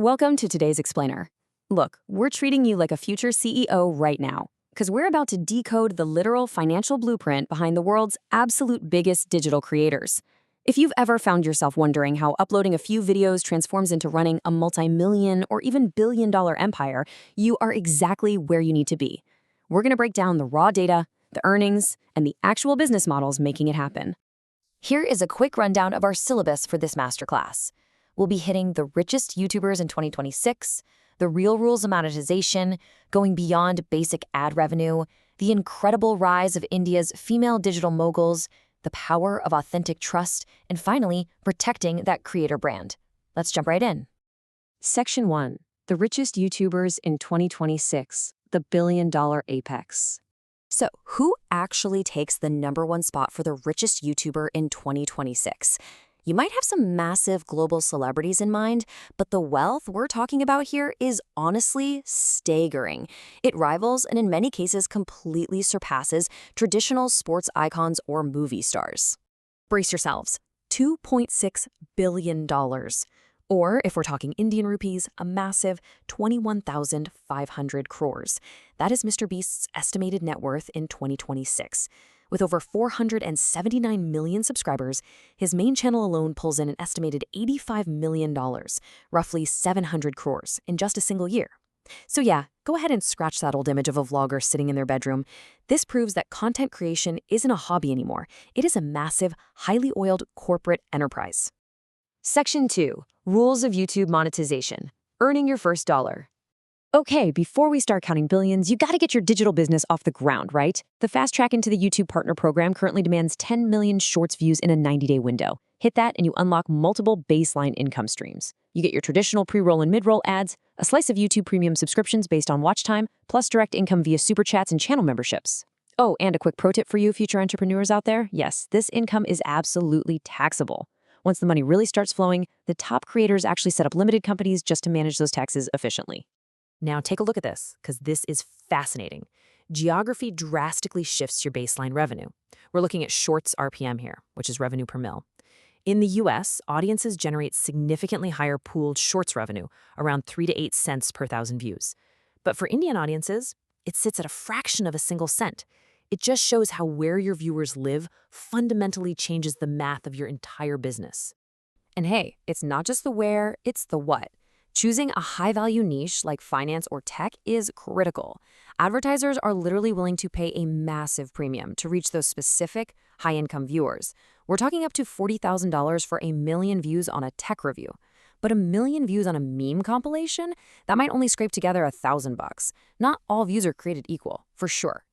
Welcome to today's explainer. Look, we're treating you like a future CEO right now, because we're about to decode the literal financial blueprint behind the world's absolute biggest digital creators. If you've ever found yourself wondering how uploading a few videos transforms into running a multi-million or even billion-dollar empire, you are exactly where you need to be. We're going to break down the raw data, the earnings, and the actual business models making it happen. Here is a quick rundown of our syllabus for this masterclass. We'll be hitting the richest YouTubers in 2026, the real rules of monetization, going beyond basic ad revenue, the incredible rise of India's female digital moguls, the power of authentic trust, and finally, protecting that creator brand. Let's jump right in. Section 1. The richest YouTubers in 2026, the billion-dollar apex. So, who actually takes the #1 spot for the richest YouTuber in 2026? You might have some massive global celebrities in mind, but the wealth we're talking about here is honestly staggering. It rivals and in many cases completely surpasses traditional sports icons or movie stars. Brace yourselves, $2.6 billion. Or, if we're talking Indian rupees, a massive 21,500 crores. That is Mr. Beast's estimated net worth in 2026. With over 479 million subscribers, his main channel alone pulls in an estimated $85 million, roughly 700 crores, in just a single year. So yeah, go ahead and scratch that old image of a vlogger sitting in their bedroom. This proves that content creation isn't a hobby anymore. It is a massive, highly oiled corporate enterprise. Section 2. Rules of YouTube monetization. Earning your first dollar. Okay, before we start counting billions, you gotta get your digital business off the ground, right? The Fast Track into the YouTube Partner Program currently demands 10 million Shorts views in a 90-day window. Hit that and you unlock multiple baseline income streams. You get your traditional pre-roll and mid-roll ads, a slice of YouTube Premium subscriptions based on watch time, plus direct income via super chats and channel memberships. Oh, and a quick pro tip for you future entrepreneurs out there. Yes, this income is absolutely taxable. Once the money really starts flowing, the top creators actually set up limited companies just to manage those taxes efficiently. Now take a look at this, because this is fascinating. Geography drastically shifts your baseline revenue. We're looking at Shorts RPM here, which is revenue per mil. In the US, audiences generate significantly higher pooled Shorts revenue, around 3 to 8 cents per 1,000 views. But for Indian audiences, it sits at a fraction of a single cent. It just shows how where your viewers live fundamentally changes the math of your entire business. And hey, it's not just the where, it's the what. Choosing a high-value niche like finance or tech is critical. Advertisers are literally willing to pay a massive premium to reach those specific high-income viewers. We're talking up to $40,000 for a million views on a tech review. But a million views on a meme compilation? That might only scrape together $1,000. Not all views are created equal, for sure.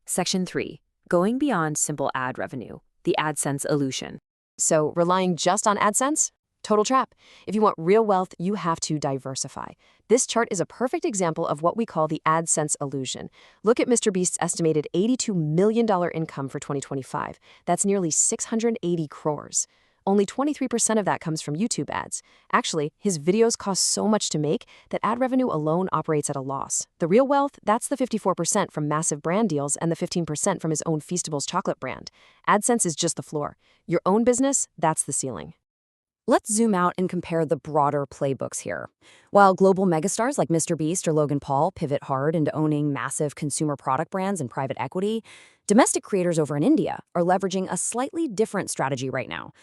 Section 3. Going beyond simple ad revenue, the AdSense illusion. So, relying just on AdSense? Total trap. If you want real wealth, you have to diversify. This chart is a perfect example of what we call the AdSense illusion. Look at Mr. Beast's estimated $82 million income for 2025. That's nearly 680 crores. Only 23% of that comes from YouTube ads. Actually, his videos cost so much to make that ad revenue alone operates at a loss. The real wealth, that's the 54% from massive brand deals and the 15% from his own Feastables chocolate brand. AdSense is just the floor. Your own business, that's the ceiling. Let's zoom out and compare the broader playbooks here. While global megastars like Mr. Beast or Logan Paul pivot hard into owning massive consumer product brands and private equity, domestic creators over in India are leveraging a slightly different strategy right now.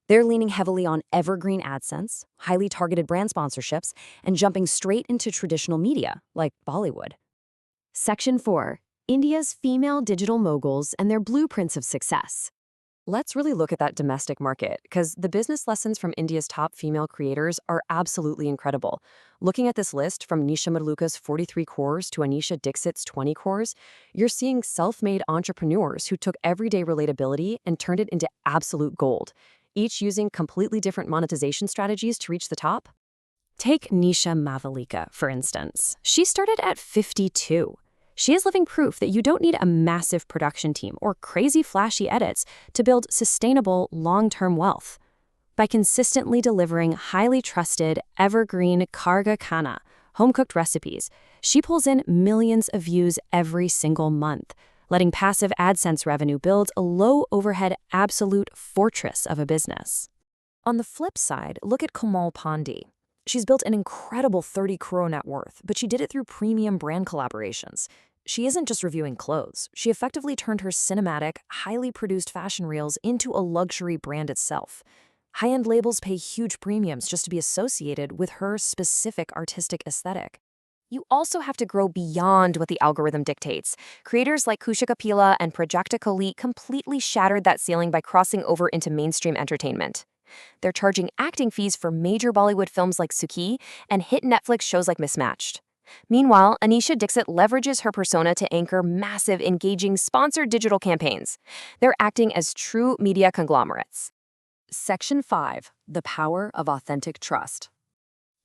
They're leaning heavily on evergreen AdSense, highly targeted brand sponsorships, and jumping straight into traditional media, like Bollywood. Section 4. India's female digital moguls and their blueprints of success. Let's really look at that domestic market, because the business lessons from India's top female creators are absolutely incredible. Looking at this list, from Nisha Madluka's 43 crores to Anisha Dixit's 20 crores, you're seeing self-made entrepreneurs who took everyday relatability and turned it into absolute gold, each using completely different monetization strategies to reach the top. Take Nisha Madluka, for instance. She started at 52. She is living proof that you don't need a massive production team or crazy flashy edits to build sustainable, long-term wealth. By consistently delivering highly trusted, evergreen Karga Khana, home-cooked recipes, she pulls in millions of views every single month, letting passive AdSense revenue build a low-overhead absolute fortress of a business. On the flip side, look at Komal Pandey. She's built an incredible 30 crore net worth, but she did it through premium brand collaborations. She isn't just reviewing clothes. She effectively turned her cinematic, highly produced fashion reels into a luxury brand itself. High-end labels pay huge premiums just to be associated with her specific artistic aesthetic. You also have to grow beyond what the algorithm dictates. Creators like Kusha Kapila and Prajakta Koli completely shattered that ceiling by crossing over into mainstream entertainment. They're charging acting fees for major Bollywood films like Sukhi and hit Netflix shows like Mismatched. Meanwhile, Anisha Dixit leverages her persona to anchor massive, engaging, sponsored digital campaigns. They're acting as true media conglomerates. Section 5. The Power of Authentic Trust.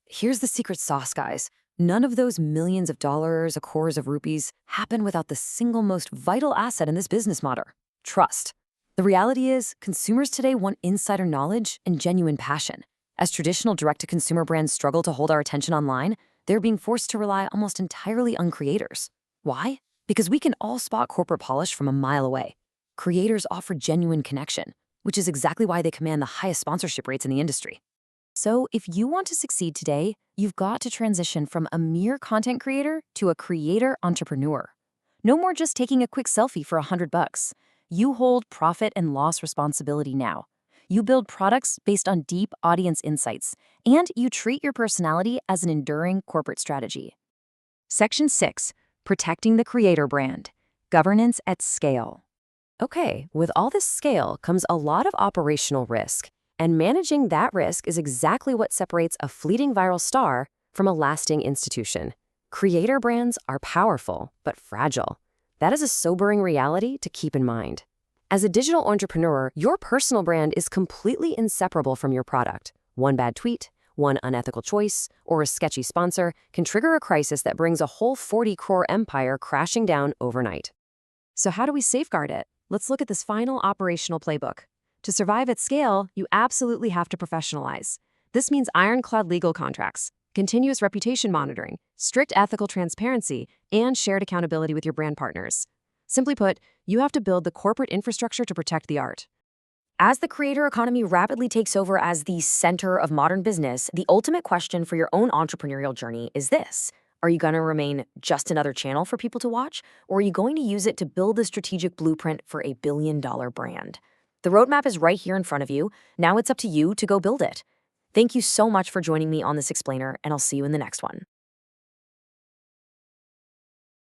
Here's the secret sauce, guys. None of those millions of dollars or crores of rupees happen without the single most vital asset in this business model: trust. The reality is, consumers today want insider knowledge and genuine passion. As traditional direct-to-consumer brands struggle to hold our attention online, they're being forced to rely almost entirely on creators. Why? Because we can all spot corporate polish from a mile away. Creators offer genuine connection, which is exactly why they command the highest sponsorship rates in the industry. So if you want to succeed today, you've got to transition from a mere content creator to a creator entrepreneur. No more just taking a quick selfie for $100. You hold profit and loss responsibility now. You build products based on deep audience insights, and you treat your personality as an enduring corporate strategy. Section 6. Protecting the creator brand. Governance at scale. Okay, with all this scale comes a lot of operational risk. And managing that risk is exactly what separates a fleeting viral star from a lasting institution. Creator brands are powerful, but fragile. That is a sobering reality to keep in mind. As a digital entrepreneur, your personal brand is completely inseparable from your product. One bad tweet, one unethical choice, or a sketchy sponsor can trigger a crisis that brings a whole 40 crore empire crashing down overnight. So how do we safeguard it? Let's look at this final operational playbook. To survive at scale, you absolutely have to professionalize. This means ironclad legal contracts, continuous reputation monitoring, strict ethical transparency, and shared accountability with your brand partners. Simply put, you have to build the corporate infrastructure to protect the art. As the creator economy rapidly takes over as the center of modern business, the ultimate question for your own entrepreneurial journey is this: are you going to remain just another channel for people to watch, or are you going to use it to build the strategic blueprint for a billion-dollar brand? The roadmap is right here in front of you. Now it's up to you to go build it. Thank you so much for joining me on this explainer, and I'll see you in the next one.